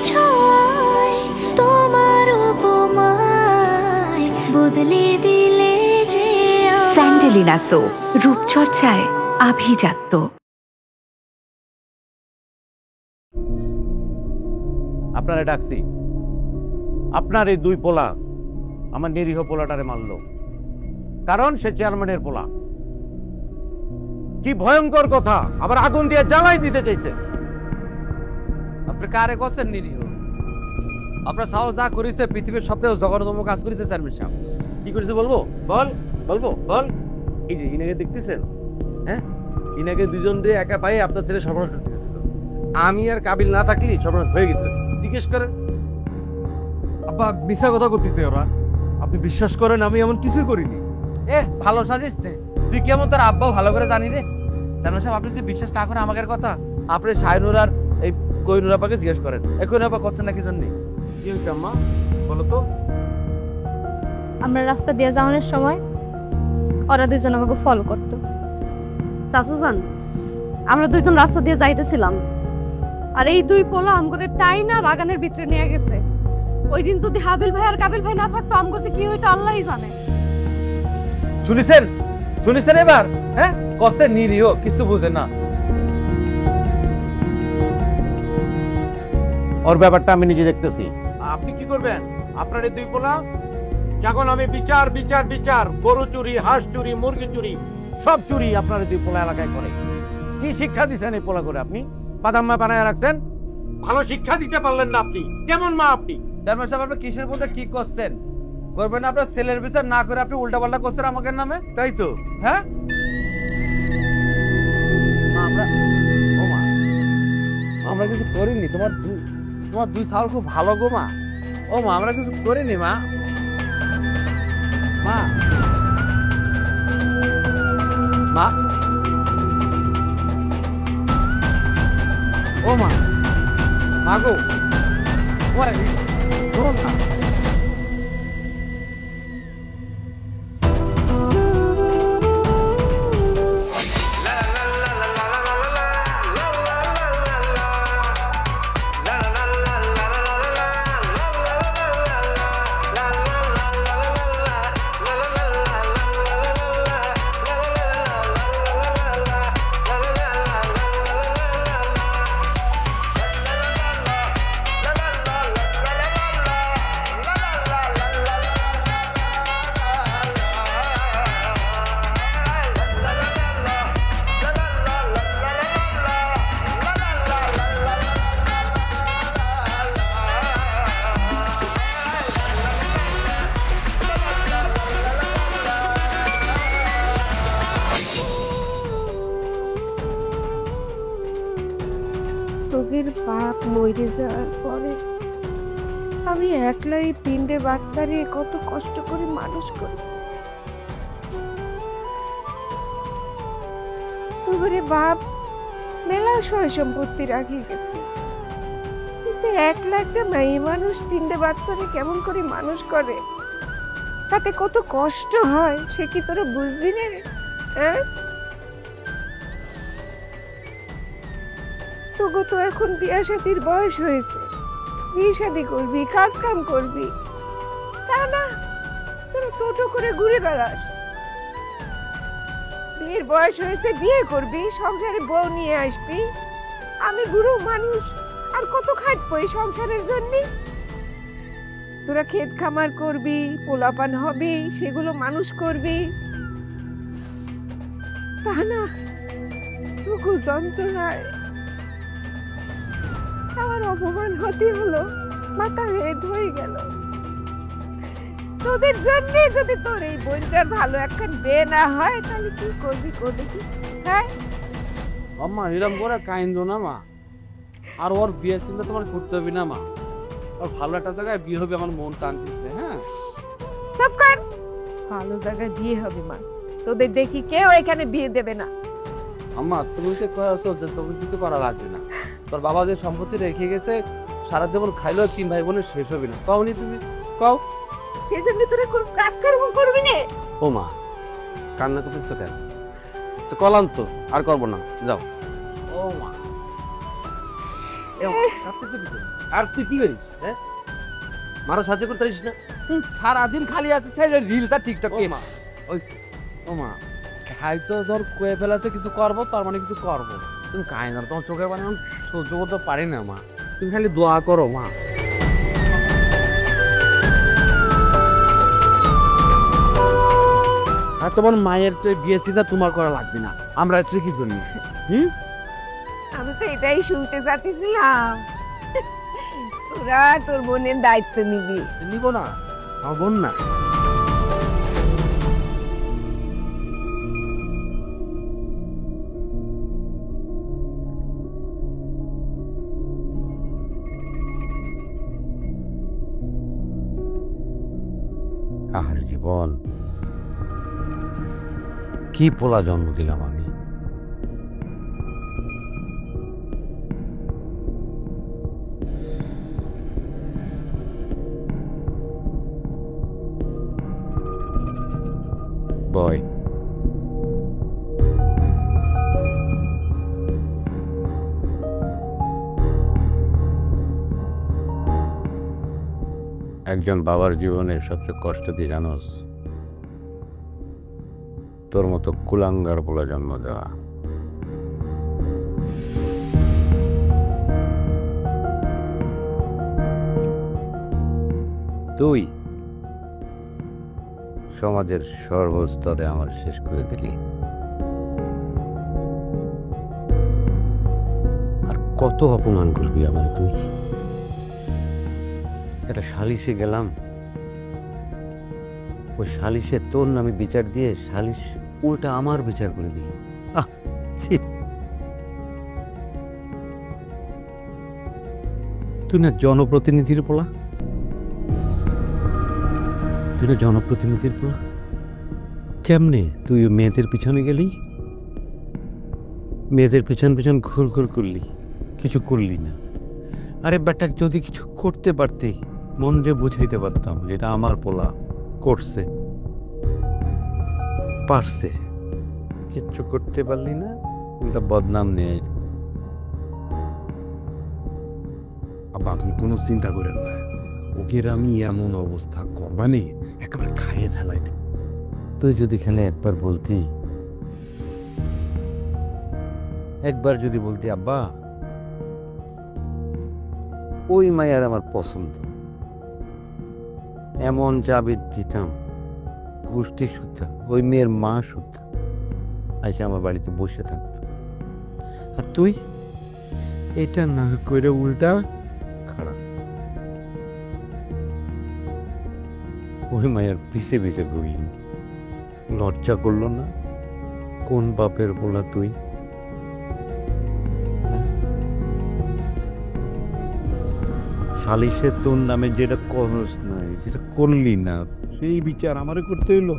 ছোঁয়ায় তোমার উপমায় বদলে দিলে যে স্যান্ডেলিনা সো, রূপচর্চায় আভিজাত্য। আপনারে ডাকছি, আপনার এই দুই পোলা আমার নিরীহ পোলাটারে মারল, কারণ সে চেয়ারম্যানের পোলা। কি ভয়ঙ্কর কথা, আবার আগুন দিয়ে জ্বালাই দিতে চাইছে। আপনি কারে করছেন নিরীহ? আপনার সাহস যা করেছে পৃথিবীর সবথেকে জঘন্যতম কাজ করেছে চেয়ারম্যান সাহেব। কি করেছে বলবো? বলবো বল। এই যে ইনাকে দেখতেছেন, হ্যাঁ, ইনাকে দুজন রে একা পায়ে আপনার ছেলে সর্বনাশ করতে গেছিল। আমি আর কাবিল না থাকলে সর্বনাশ হয়ে গেছিল। জিজ্ঞেস করেন। আব্বা মিছা কথা করতেছে ওরা, আপনি বিশ্বাস করেন আমি এমন কিছুই করিনি। ভালো সাজিস নে, তুই কেমন তোর আব্বাও ভালো করে জানি রে। চেয়ারম্যান সাহেব, আপনি যদি বিশ্বাস না করেন আমাদের কথা, আপনি শাহিনুর আর এই কোহিনুর আপাকে জিজ্ঞেস করেন। এই কোহিনুর আপা করছেন না কি জন্য? কি হয়েছে আম্মা বলো তো? আমরা রাস্তা দিয়ে যাওয়ানোর সময় ওরা দুইজন আমাকে ফলো করতো। চাচা যান, আমরা দুইজন রাস্তা দিয়ে যাইতেছিলাম, আর এই দুই পোলা আমগরে টাইনা বাগানের ভিতরে নিয়ে গেছে। ওই দিন যদি হাবিল ভাই আর কাবিল ভাই না থাকতো আমগো কি হইতো আল্লাহই জানে। শুনেছেন এবার? হ্যাঁ, কষ্টে নিরীহ, কিছু বুঝে না। ওর ব্যাপারটা আমি নিজে দেখতেছি। আপনি কি করবেন? আপনার এই দুই পোলা যখন আমি বিচার বিচার বিচার, গরু চুরি, হাঁস চুরি, মুরগি চুরি, সব চুরি আপনার এই দুই পোলা এলাকায় করে। কি শিক্ষা দিচ্ছেন এই পোলা করে? আপনি বাদাম্মা বানায় রাখছেন, ভালো শিক্ষা দিতে পারলেন না। আপনি কেমন মা? আপনি চেয়ারম্যান সাহেব, আপনি কিসের মধ্যে কি করছেন? করবেন আপনার ছেলের বিচার না করে আপনি উল্টাপাল্টা করছেন আমাদের নামে। তাই তো। হ্যাঁ, আমরা কিছু করিনি। তোমার দুই সাল খুব ভালো গো মা। ও মা, আমরা কিছু করিনি মা। মা মা ও মা, মা গো, শোনো না। তোদের বাপ মরে যাওয়ার পরে আমি একলাই তিনটে বাচ্চারে কত কষ্ট করে মানুষ করেছি। তোদের বাপ মেলা সয় সম্পত্তি রাখিয়ে গেছে, কিন্তু একলা একটা মেয়ে মানুষ তিনটে বাচ্চারে কেমন করে মানুষ করে, তাতে কত কষ্ট হয় সে কি তোরা বুঝবি না? হ্যাঁ, তোকে তো এখন বিয়ে শাদির বয়স হয়েছে, বিয়ে শাদি করবি, কাজ কাম করবি, তা না তোরা টোটো করে ঘুরে বেড়াস। বিয়ের বয়স হয়েছে, বিয়ে করবি, সংসারে বউ নিয়ে আসবি। আমি বুড়ো মানুষ, আর কত খাটবো এই সংসারের জন্য? তোরা ক্ষেত খামার করবি, পোলাপান হবে, সেগুলো মানুষ করবি, তা না তোকে যন্ত্রণায় আমার অপমান হতে হলো, মাথা হেড হয়ে গেল। তোদের জন্য যদি তোর এই বোনটার ভালো একখান বিয়ে না হয় তাহলে কি করবি? করবি কি? হ্যাঁ আম্মা, এরকম করে কাইন্দ না মা। আর ওর বিয়ের চিন্তা তোমার করতে হবে না মা। ওর ভালো একটা জায়গায় বিয়ে হবে, আমার মন টানতেছে। হ্যাঁ, চুপ কর। ভালো জায়গায় বিয়ে হবে মা, তোদের দেখি কেউ এখানে বিয়ে দেবে না। আম্মা, তুমি তো কয়েছো যে তোকে কিছু করা লাগবে না। তোর বাবা যে সম্পত্তি রেখে গেছে, সারা জীবন খাইলো, 3 ভাই বোনের শেষ হবে না। কওনি তুমি? কও। সেই জন্য তোরা কাজ করবি না? ও মা, কান্না করতেছো কেন? কলাম তো আর করবো না, যাও। ও মা, আর তুই কি করিস? হ্যাঁ, মারো সাহায্য করতে পারিস না? সারাদিন খালি আছে সে রিলস আর টিকটক ওই ও মা খাই তো ধর কয়ে ফেলেছে কিছু করবো তার মানে কিছু করবো তুমি কাই না তোমার চোখের পানি আমি সহ্য করতে পারি না মা তুমি খালি দোয়া করো মা আর তোমার মায়ের তো বিয়ে চিন্তা তোমার করা লাগবে না আমরা হচ্ছে কি জন্য আমি তো এটাই শুনতে চাচ্ছিলাম, তোরা তোর বোনের দায়িত্ব নিবি। নিব না আমার বোন না আর জীবন কি পোলা জন্ম দিলাম আমি। বয় একজন বাবার জীবনের সবচেয়ে কষ্ট দিয়ে জানোস তোর মতো কুলাঙ্গার বলে জন্ম দেওয়া। তুই সমাজের সর্বস্তরে আমার শেষ করে দিলি। আর কত অপমান করবি আমার তুই। একটা সালিশে গেলাম, ওই সালিশে তোর নামে বিচার দিয়ে সালিশ উল্টা আমার বিচার করে দিল। তুই না জনপ্রতিনিধির পোলা, তুই না জনপ্রতিনিধির পোলা, কেমনে তুই মেয়েদের পিছনে গেলি, মেয়েদের পিছন পিছন ঘুর ঘুর করলি, কিছু করলি না। আরে বেটা যদি কিছু করতে পারতি মন যে বুঝাইতে পারতাম যেটা আমার পোলা করছে পারছে, কিচ্ছু করতে পারলি না, কিন্তু বদনাম নেই। আব্বা আপনি কোনো চিন্তা করেন না, ওকে আমি এমন অবস্থা করবানি একেবারে খাইয়ে ফেলাইতে। তুই যদি খেলে একবার বলতি, একবার যদি বলতি আব্বা ওই মায়ার আমার পছন্দ, এমন জাবিদ দিতাম গোষ্ঠী সুদ্ধা, ওই মেয়ের মা সুদ্ধা আইসা আমার বাড়িতে বসে থাকত। আর তুই এটা না করে উল্টা খারাপ ওই মায়ের পিছে পিছে ঘুরলি, লজ্জা করলো না? কোন বাপের বলা তুই? সালিশে তোর নামে যেটা করস নাই, যেটা করলি না, সেই বিচার আমারে করতে হইলো।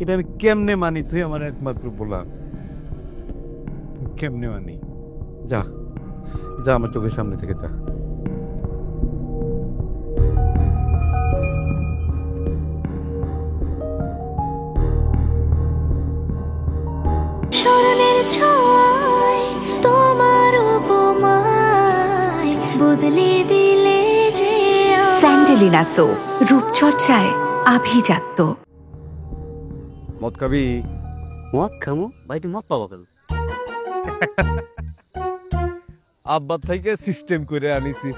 এটা আমি কেমনে মানি? তুই আমার একমাত্র বলা, কেমনে মানি? যা যা আমার চোখের সামনে থেকে যা। স্মরণের ছয় তোমার উপমায় বদলে দিলে যে স্যান্ডেলিনা সো, রূপচর্চায় আভিজাত্য। মদ খাবি? মদ খামো ভাই তুই মদ পাবো কেন? আব্বা থেকে সিস্টেম করে আনিছি।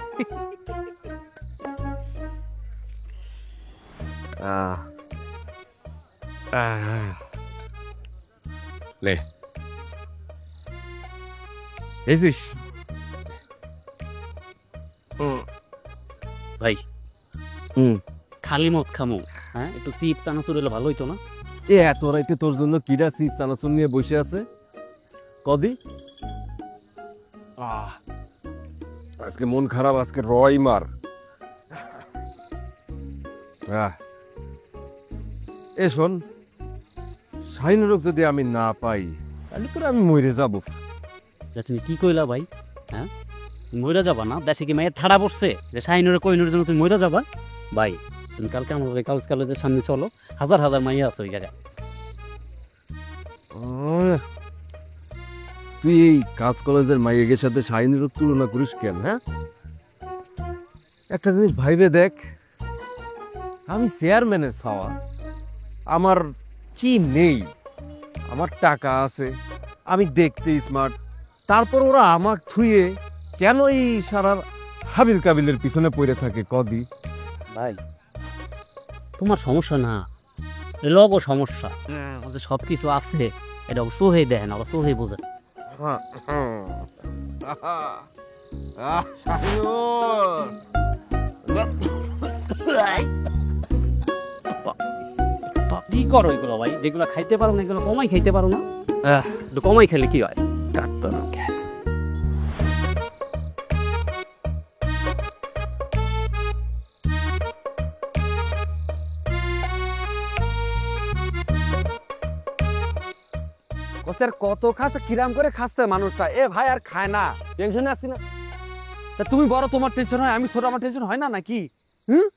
লে এসিস ভাই খালি মদ খামো, হ্যাঁ একটু চিপস চানাচুর হলে ভালো হইতো না? এ এত রাইতে তোর জন্য কিরা চিপস চানাচুর নিয়ে বসে আছে কদি? আজকে মন খারাপ, আজকে রয় মার। এ শোন, শাহিনুরক যদি আমি না পাই তাহলে করে আমি মরে যাব। তুমি কি কইলা ভাই? হ্যাঁ মইরা যাবা না? দেশে কি মায়ের ঠাড়া পড়ছে যে শাহিনুরে কইনুরের জন্য তুমি মইরা যাবা? ভাই তুমি কালকে আমাদের গার্লস কলেজের সামনে চলো, হাজার হাজার মাইয়া আছে ওই জায়গায়। তুই এই কাজ কলেজের মাইয়ের সাথে শাহিনের তুলনা করিস কেন? হ্যাঁ, একটা জিনিস ভাইবে দেখ, আমি চেয়ারম্যানের ছাওয়া, আমার কি নেই? আমার টাকা আছে, আমি দেখতে স্মার্ট, তারপর ওরা আমাকে থুয়ে কেন এই সারা হাবিল কাবিলের পিছনে পড়ে থাকে কদি? ভাই তোমার সমস্যা না, লব সমস্যা, যে সব কিছু আছে এটা সোহে দেখেন, আবার সোহে বোঝেন। কি করো এগুলো ভাই? যেগুলো খাইতে পারো না এগুলো কমাই খাইতে পারো না? একটু কমাই খেলে কি হয়? কাটতো না। স্যার কত খাচ্ছে, কিরাম করে খাচ্ছে মানুষটা, এ ভাই আর খায় না, টেনশনে আছি না? তা তুমি বড়, তোমার টেনশন হয়, আমি ছোট, আমার টেনশন হয় না নাকি? হুম,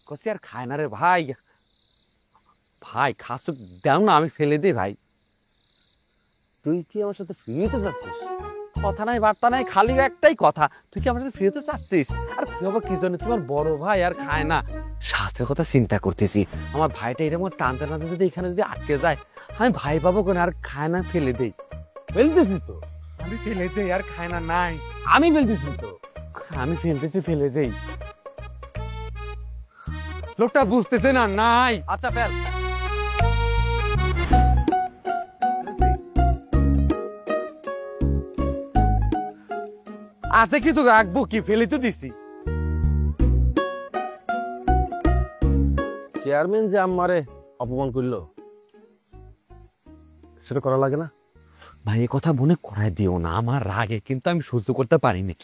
কষি আর খায় না রে ভাই। ভাই খাস দাও না, আমি ফেলে দিই ভাই। তুই কি আমার সাথে ফ্রিতে যাচ্ছিস? কথা নাই বার্তা নাই, খালি একটাই কথা, তুই কি আমার সাথে ফ্রিতে চাচ্ছিস? আর বাবা কি জন্য, তোমার বড় ভাই আর খায় না, স্বাস্থ্যের কথা চিন্তা করতেছি। আমার ভাইটা এরকম টানতে টানতে যদি এখানে যদি আটকে যায়, আমি ভাই পাবো কোন? আর খায় না, ফেলে দেই। ফেলতেছি তো, আমি ফেলে দেই, আর খায় না, নাই আমি ফেলতেছি তো, আমি ফেলতেছি, ফেলে দেই। লোকটা বুঝতেছে না, নাই। আচ্ছা ফেল। আছে কিছু রাখবো কি, ফেলে তো দিছি। চেয়ারম্যান যে আমারে অপমান করলো, সেটা করা লাগে না? ভাই এ কথা মনে করাই দিও না, আমার রাগে কিন্তু আমি সহ্য করতে পারিনি।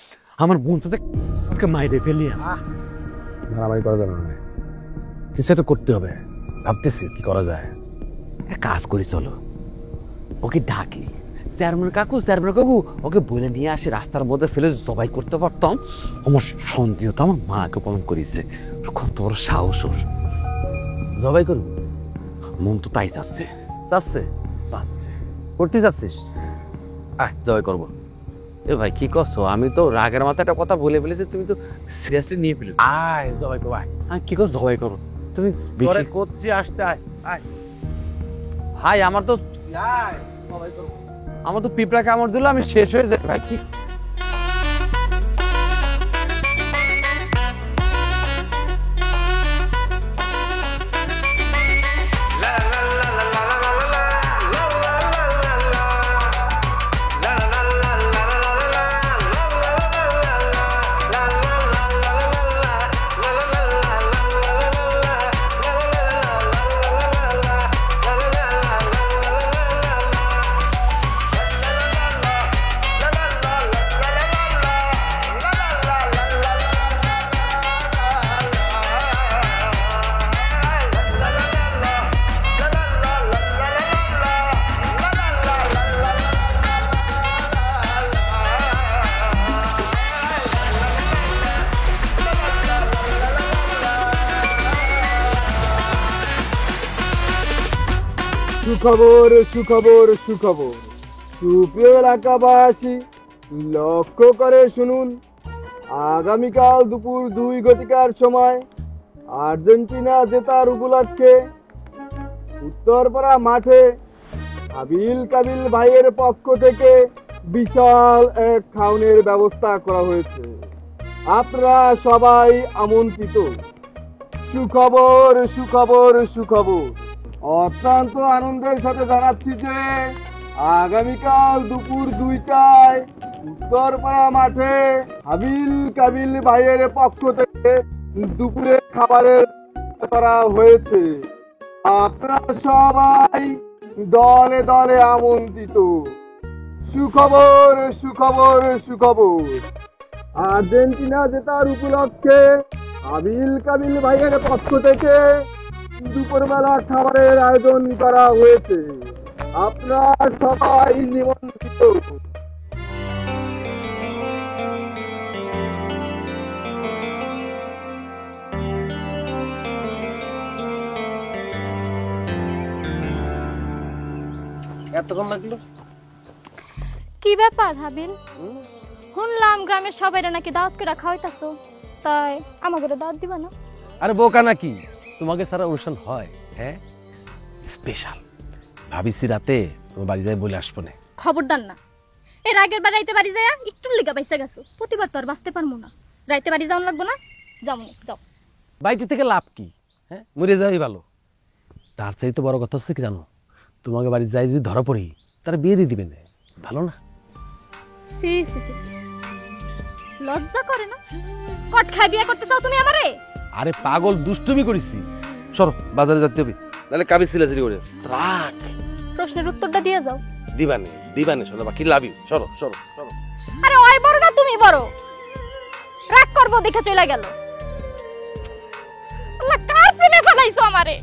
আমার বোন সাথে মাইরে ফেলি। মারামারি করা যাবে না, কিছু একটা করতে হবে, ভাবতেছি কি করা যায়। কাজ করি চলো, ওকে ডাকি, চেয়ারম্যান কাকু, চেয়ারম্যান কাকু, ওকে বলে নিয়ে আসে, রাস্তার মধ্যে ফেলে জবাই করতে পারতাম। আমার সন্দেহ তো আমার মাকে অপমান করেছে, কত বড় সাহস ওর। জবাই করবি? মন তো তাই চাচ্ছে, চাচ্ছে চাচ্ছে। করতে চাচ্ছিস? আয় জবাই করবো। এ ভাই কি করছো? আমি তো রাগের মাথায় একটা কথা বলে ফেলেছি, তুমি তো সিরিয়াসলি নিয়ে ফেলে। আয় জবাই করবো, আয়। আমি কি করছো? জবাই করো তুমি। ঘরে করছি, আসতে আয়, আয় ভাই আমার তো, আয় জবাই করবো। আমার তো পিঁপড়া কামড় দিল, আমি শেষ হয়ে যাই ভাই। কি সুখবর, সুখবর, সুখবর। সুপ্রিয় এলাকাবাসী, লক্ষ্য করে শুনুন, আগামীকাল দুপুর 2 ঘটিকার সময় আর্জেন্টিনা জেতার উপলক্ষে উত্তরপাড়া মাঠে আবিল কাবিল ভাইয়ের পক্ষ থেকে বিশাল এক খাওয়ানোর ব্যবস্থা করা হয়েছে। আপনারা সবাই আমন্ত্রিত। সুখবর, সুখবর, সুখবর। অত্যন্ত আনন্দের সাথে জানাচ্ছি যে আগামীকাল দুপুর 2টায় উত্তরপাড়া মাঠে আবিল কাবিল ভাইয়ের পক্ষ থেকে দুপুরে খাবারের করা হয়েছে। আপনারা সবাই দলে দলে আমন্ত্রিত। সুখবর, সুখবর, সুখবর। আর্জেন্টিনা জেতার উপলক্ষে আবিল কাবিল ভাইয়ের পক্ষ থেকে দুপুরবেলা খাবারের আয়োজন করা হয়েছে। আপনারা সবাই নিমন্ত্রিত। এতক্ষণ লাগলো? কি কি ব্যাপার হাবিল? শুনলাম গ্রামের সবাই নাকি দাওয়াত করে খাওয়াইতাছো, তাই আমাকে দাওয়াত দিবা না? আরে বোকা নাকি, তোমাকে সারা অনুষ্ঠান হয়? হ্যাঁ, স্পেশাল। ভাবিছি রাতে তোমার বাড়ি যাই বলে আসবো না। খবরদার না, এর আগের বার রাইতে বাড়ি যায় একটু লেগা পাইসা গেছো, প্রতিবার তো আর বাঁচতে পারবো না। রাইতে বাড়ি যাওয়া লাগবো না, যাও যাও। বাড়িতে থেকে লাভ কি? হ্যাঁ, মরে যাওয়াই ভালো। তার চাইতে বড় কথা হচ্ছে কি জানো, তোমাকে বাড়ি যাই যদি ধরা পড়ি তারা বিয়ে দিয়ে দিবে না, ভালো না? লজ্জা করে না? কট খাই বিয়ে করতে চাও তুমি আমারে? আরে পাগল, দুষ্টুমি করেছি। সরো, বাজারে যেতে হবে, নাহলে কাবি সিলাসিলি করে রাখ। প্রশ্নের উত্তরটা দিয়ে যাও। দিবানে শোনো, বাকি লাভি। সরো সরো সরো। আরে ওই বড় না তুমি বড়, রাগ করবো দেখে চলে গেল। আল্লাহ, কার প্রেমে ফেলাইছো আমারে?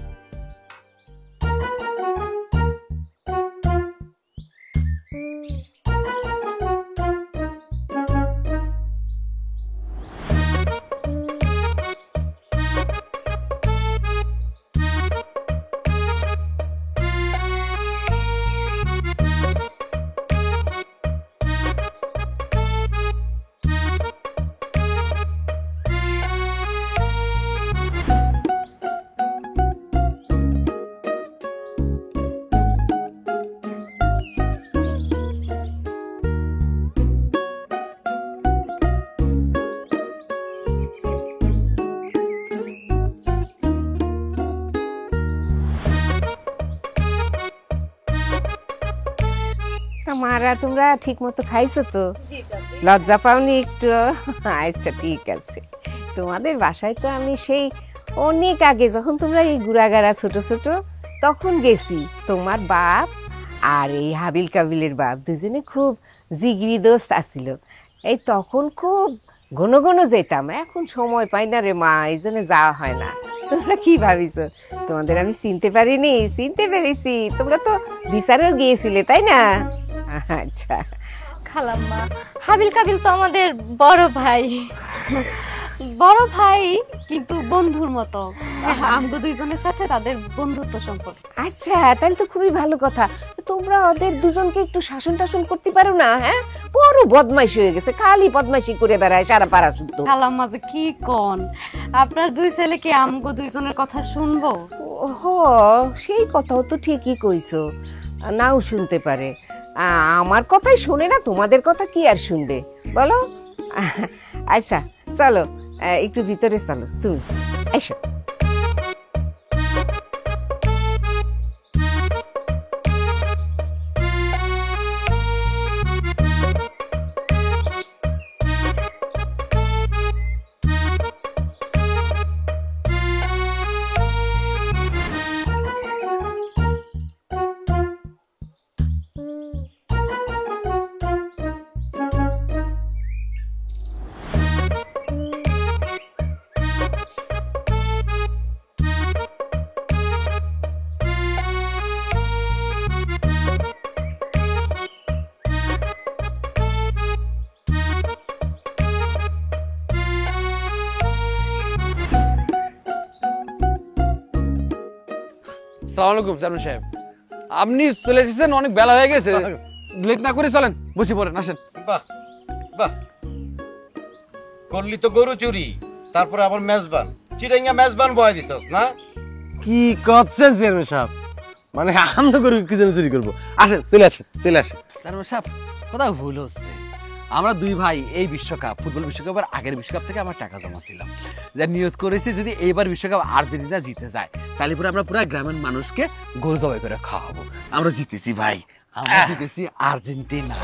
মারা, তোমরা ঠিক মতো খাইছো তো? লজ্জা পাওনি একটু? আচ্ছা ঠিক আছে। তোমাদের বাসায় তো আমি সেই অনেক আগে, যখন তোমরা এই গুড়াগাড়া ছোট ছোট, তখন গেছি। তোমার বাপ আর এই হাবিল কাবিলের বাপ দুজনে খুব জিগরি দোস্ত আসছিল। এই তখন খুব ঘন ঘন যেতাম, এখন সময় পাই না রে মা, এই জন্য যাওয়া হয় না। তোমরা কি ভাবিছো তোমাদের আমি চিনতে পারিনি? চিনতে পেরেছি, তোমরা তো বিচারেও গিয়েছিলে তাই না? আচ্ছা খালাম্মা, হাবিল কাবিল তো আমাদের বড় ভাই। বড় ভাই কিন্তু বন্ধুর মতো। আমগো দুইজনের সাথে তাদের বন্ধুত্ব সম্পর্ক। আচ্ছা, তাহলে তো খুবই ভালো কথা। তোমরা ওদের দুজনকে একটু শাসন টাসন করতে পারো না? হ্যাঁ, বড় বদমাইশি হয়ে গেছে, খালি বদমাইশি করে বেড়ায় সারা পাড়া শুদ্ধ। খালাম্মা যে কি কোন, আপনার দুই ছেলে কি আমগো দুইজনের কথা শুনবো? হ, সেই কথাও তো ঠিকই কইছো, নাও শুনতে পারে। আমার কথাই শুনে না, তোমাদের কথা কি আর শুনবে বলো? আচ্ছা চলো, একটু ভিতরে চলো, তুমি এসো। আসসালামু আলাইকুম চেয়ারম্যান সাহেব, আপনি চলে এসেছেন, অনেক বেলা হয়ে গেছে, লেট না করে চলেন, বসে পড়েন, আসেন। বাহ বাহ, করলি তো গরু চুরি, তারপরে আবার মেজবান, চিড়াইয়া মেজবান বয়া দিছস না? কি করছেন চেয়ারম্যান সাহেব? মানে আমরা করে কি জন্য চুরি করবো? আসেন, চলে আসেন, চলে আসেন। চেয়ারম্যান সাহেব, কোথাও ভুল হচ্ছে। আমরা দুই ভাই এই বিশ্বকাপ, ফুটবল বিশ্বকাপের আগের বিশ্বকাপ থেকে আমরা টাকা জমাছিলাম, যা নিয়ত করেছি যদি এইবার বিশ্বকাপ আর্জেন্টিনা জিতে যায় তাহলে পরে আমরা পুরো গ্রামের মানুষকে গরু জবাই করে খাওয়াবো। আমরা জিতেছি ভাই, আমরা জিতেছি আর্জেন্টিনা।